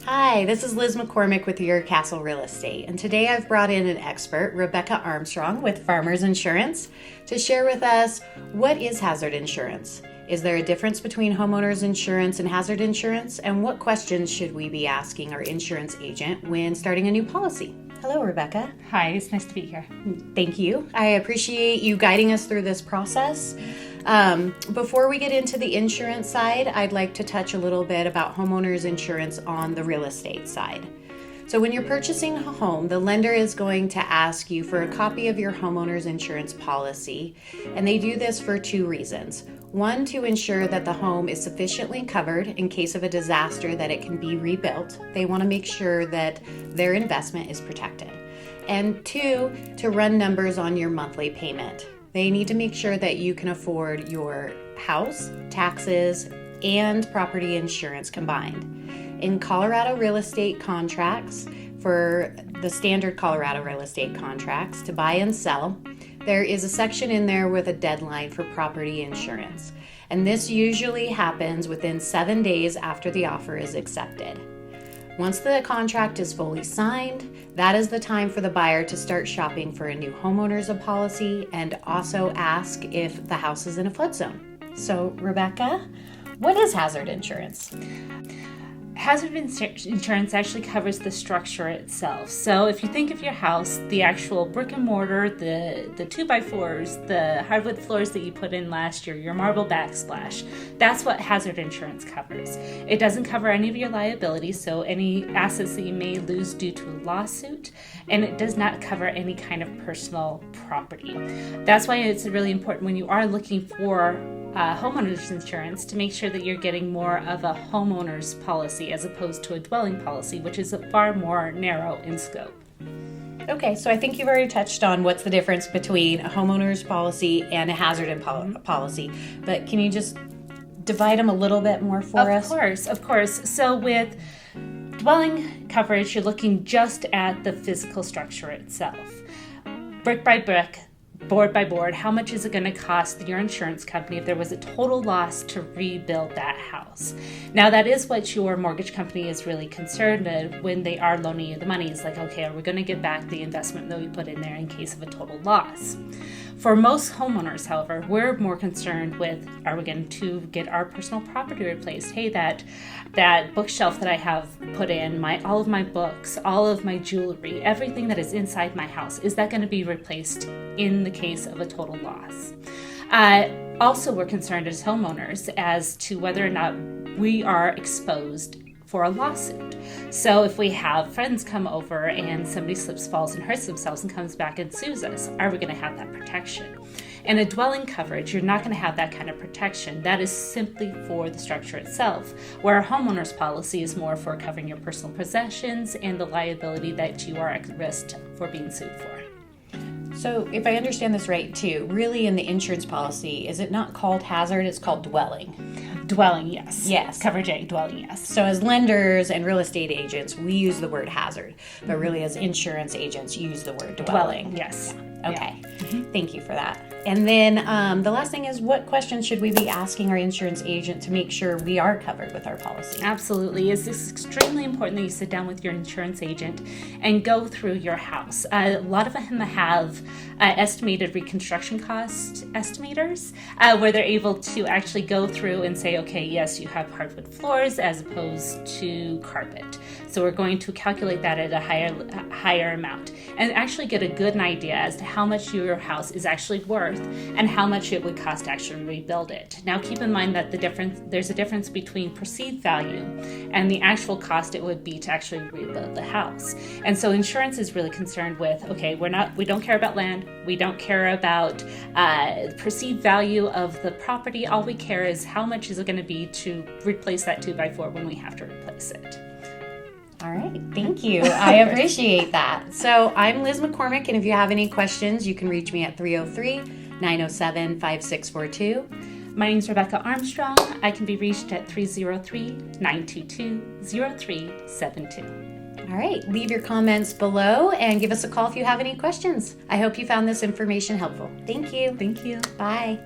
Hi, this is Liz McCormick with Your Castle Real Estate, and today I've brought in an expert, Rebecca Armstrong with Farmers Insurance, to share with us what is hazard insurance. Is there a difference between homeowners insurance and hazard insurance? And what questions should we be asking our insurance agent when starting a new policy? Hello, Rebecca. Hi, it's nice to be here. Thank you. I appreciate you guiding us through this process. Before we get into the insurance side, I'd like to touch a little bit about homeowners insurance on the real estate side. So when you're purchasing a home, the lender is going to ask you for a copy of your homeowner's insurance policy, and they do this for two reasons. One, to ensure that the home is sufficiently covered in case of a disaster that it can be rebuilt. They want to make sure that their investment is protected. And two, to run numbers on your monthly payment. They need to make sure that you can afford your house, taxes, and property insurance combined. In Colorado real estate contracts, for the standard Colorado real estate contracts to buy and sell, there is a section in there with a deadline for property insurance. And this usually happens within 7 days after the offer is accepted. Once the contract is fully signed, that is the time for the buyer to start shopping for a new homeowner's policy and also ask if the house is in a flood zone. So, Rebecca, what is hazard insurance? Hazard insurance actually covers the structure itself. So if you think of your house, the actual brick and mortar, the 2x4s, the hardwood floors that you put in last year, your marble backsplash, that's what hazard insurance covers. It doesn't cover any of your liabilities, so any assets that you may lose due to a lawsuit, and it does not cover any kind of personal property. That's why it's really important when you are looking for homeowners insurance to make sure that you're getting more of a homeowner's policy as opposed to a dwelling policy, which is far more narrow in scope. Okay, so I think you've already touched on what's the difference between a homeowner's policy and a hazard policy, but can you just divide them a little bit more for us? Of course. So with dwelling coverage, you're looking just at the physical structure itself. Brick by brick, board by board, how much is it going to cost your insurance company if there was a total loss to rebuild that house? Now, that is what your mortgage company is really concerned with when they are loaning you the money. It's like, okay, are we going to get back the investment that we put in there in case of a total loss? For most homeowners, however, we're more concerned with, are we going to get our personal property replaced? Hey, that bookshelf that I have put in, all of my books, all of my jewelry, everything that is inside my house, is that going to be replaced in the case of a total loss? Also, we're concerned as homeowners as to whether or not we are exposed for a lawsuit. So if we have friends come over and somebody slips, falls, and hurts themselves and comes back and sues us, are we going to have that protection? In a dwelling coverage, you're not going to have that kind of protection. That is simply for the structure itself, where a homeowner's policy is more for covering your personal possessions and the liability that you are at risk for being sued for. So if I understand this right too, really in the insurance policy, is it not called hazard, it's called dwelling? Dwelling, yes. Yes. Coverage A, dwelling, yes. So as lenders and real estate agents, we use the word hazard, but really as insurance agents, use the word dwelling. Yes. Yeah. Okay. Mm-hmm. Thank you for that. And then the last thing is, what questions should we be asking our insurance agent to make sure we are covered with our policy? Absolutely. It's extremely important that you sit down with your insurance agent and go through your house. A lot of them have estimated reconstruction cost estimators where they're able to actually go through and say, okay, yes, you have hardwood floors as opposed to carpet. So we're going to calculate that at a higher amount and actually get a good idea as to how much your house is actually worth and how much it would cost to actually rebuild it. Now keep in mind that there's a difference between perceived value and the actual cost it would be to actually rebuild the house. And so insurance is really concerned with, okay, we don't care about land, we don't care about perceived value of the property. All we care is how much is it going to be to replace that 2x4 when we have to replace it. All right, thank you. I appreciate that. So I'm Liz McCormick, and if you have any questions, you can reach me at 303-907-5642. My name is Rebecca Armstrong. I can be reached at 303-922-0372. All right, leave your comments below and give us a call if you have any questions. I hope you found this information helpful. Thank you. Thank you. Bye.